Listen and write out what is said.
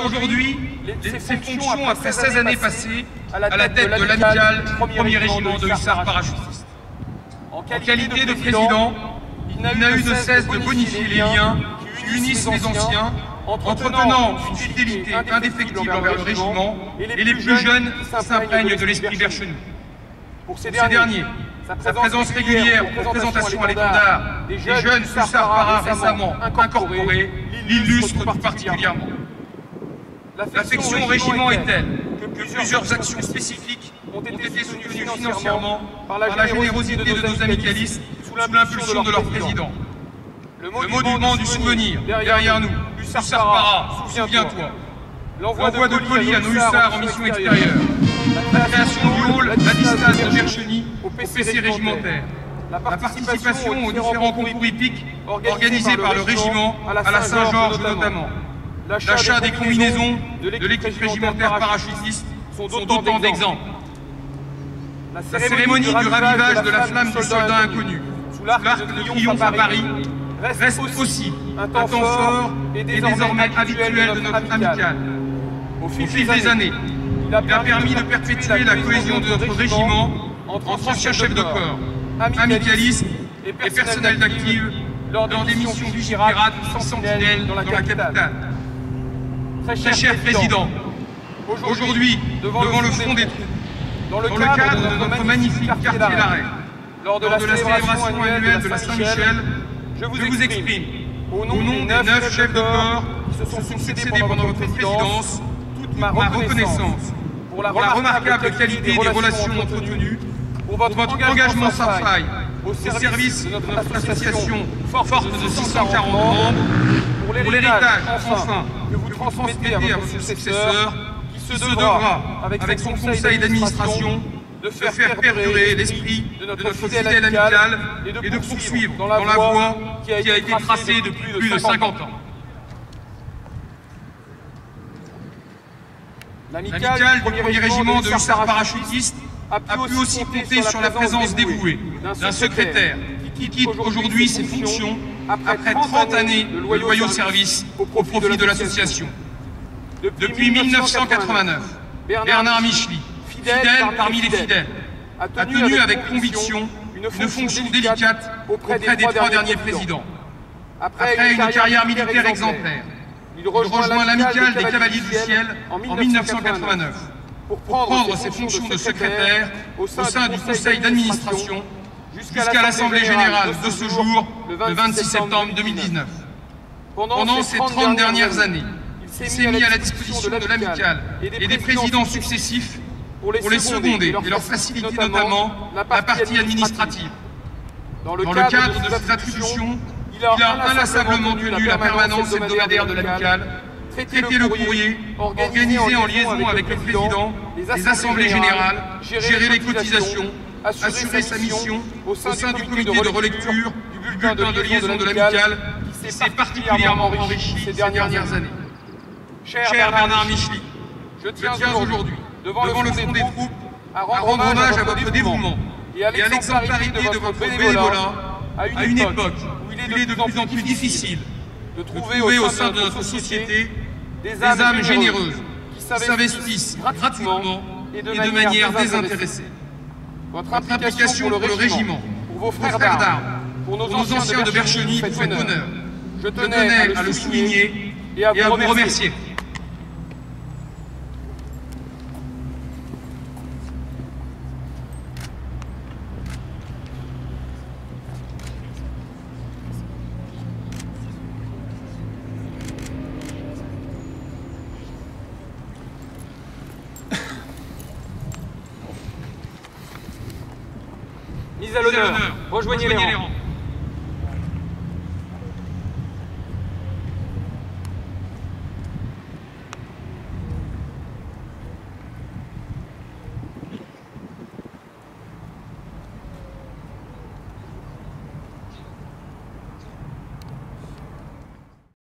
aujourd'hui ses fonctions après 16 années passées à la tête de l'amical 1er régiment de hussards parachutistes. En qualité de président, il n'a eu de cesse de bonifier les liens qui unissent les anciens, entretenant une fidélité indéfectible envers le régiment et les plus jeunes qui s'imprègnent de l'esprit Berchenoux. Pour ces derniers, sa présence régulière aux représentations à l'étendard des jeunes hussards paras récemment incorporés l'illustre tout particulièrement. L'affection au régiment est telle que plusieurs actions spécifiques ont été soutenues financièrement par la générosité de nos amicalistes sous l'impulsion de leur président. Le monument du souvenir, derrière nous, hussards paras, souviens-toi. L'envoi de colis à nos hussards en mission extérieure. La création du hall d'Adistas de Bercheny au PC régimentaire. La participation aux différents concours hippiques organisés par le régiment à la Saint-Georges notamment. L'achat des combinaisons de l'équipe régimentaire parachutiste sont autant d'exemples. La cérémonie du ravivage de la flamme du soldat inconnu sous l'Arc de Triomphe à Paris reste aussi un temps fort et désormais habituel de notre amicale. Au fil des années, il a permis de perpétuer la cohésion de notre régiment entre anciens chefs de corps, amicalistes et personnels d'active lors des missions du Vigipirate ou Sentinelle dans la capitale. Très cher Président, aujourd'hui, devant le front des troupes, dans le cadre de notre magnifique quartier d'arrêt, lors de la célébration annuelle de la Saint-Michel, je vous exprime, au nom des 9 chefs de corps qui se sont succédés pendant votre présidence, toute ma reconnaissance pour la remarquable qualité des relations entretenues, pour votre engagement sans faille au service de notre association forte de 640 membres, pour l'héritage, enfin, que vous transmettez à votre successeur, qui se devra, avec son conseil d'administration, de faire perdurer l'esprit de notre fidèle amicale et de poursuivre dans la voie qui a été tracée depuis plus de 50 ans. L'amicale du 1er régiment de hussards parachutistes a pu aussi compter sur la présence dévouée d'un secrétaire qui quitte aujourd'hui ses fonctions après 30 années de loyaux services au profit de l'association. Depuis 1989, Bernard Michely, fidèle parmi les fidèles, a tenu avec conviction une fonction délicate auprès des 3 derniers présidents. Après une carrière militaire exemplaire, il rejoint l'amicale des Cavaliers du Ciel en 1989 pour prendre ses fonctions de secrétaire au sein du conseil d'administration jusqu'à l'Assemblée Générale de ce jour, le 26 septembre 2019. Pendant ces 30 dernières années, il s'est mis à la disposition de l'amicale et des présidents successifs pour les seconder et leur faciliter notamment la partie administrative. Dans le cadre de ces attributions, il a inlassablement tenu la permanence hebdomadaire de l'amicale, traité le courrier, organisé en liaison avec le président, les assemblées générales, géré les cotisations, assuré sa mission au sein du comité de relecture du bulletin de liaison de l'amicale qui s'est particulièrement enrichi ces dernières années. Cher Bernard Michely, je tiens aujourd'hui, devant le front des troupes, à rendre hommage à votre dévouement et à l'exemplarité de votre bénévolat à une époque où il est de plus en plus difficile de trouver au sein de notre société des âmes généreuses qui s'investissent gratuitement et de manière désintéressée. Votre implication pour le régiment, pour vos frères d'armes, pour nos anciens de Bercheny fait honneur. Je tenais à le souligner et à vous remercier. Mise à l'honneur, rejoignez les rangs.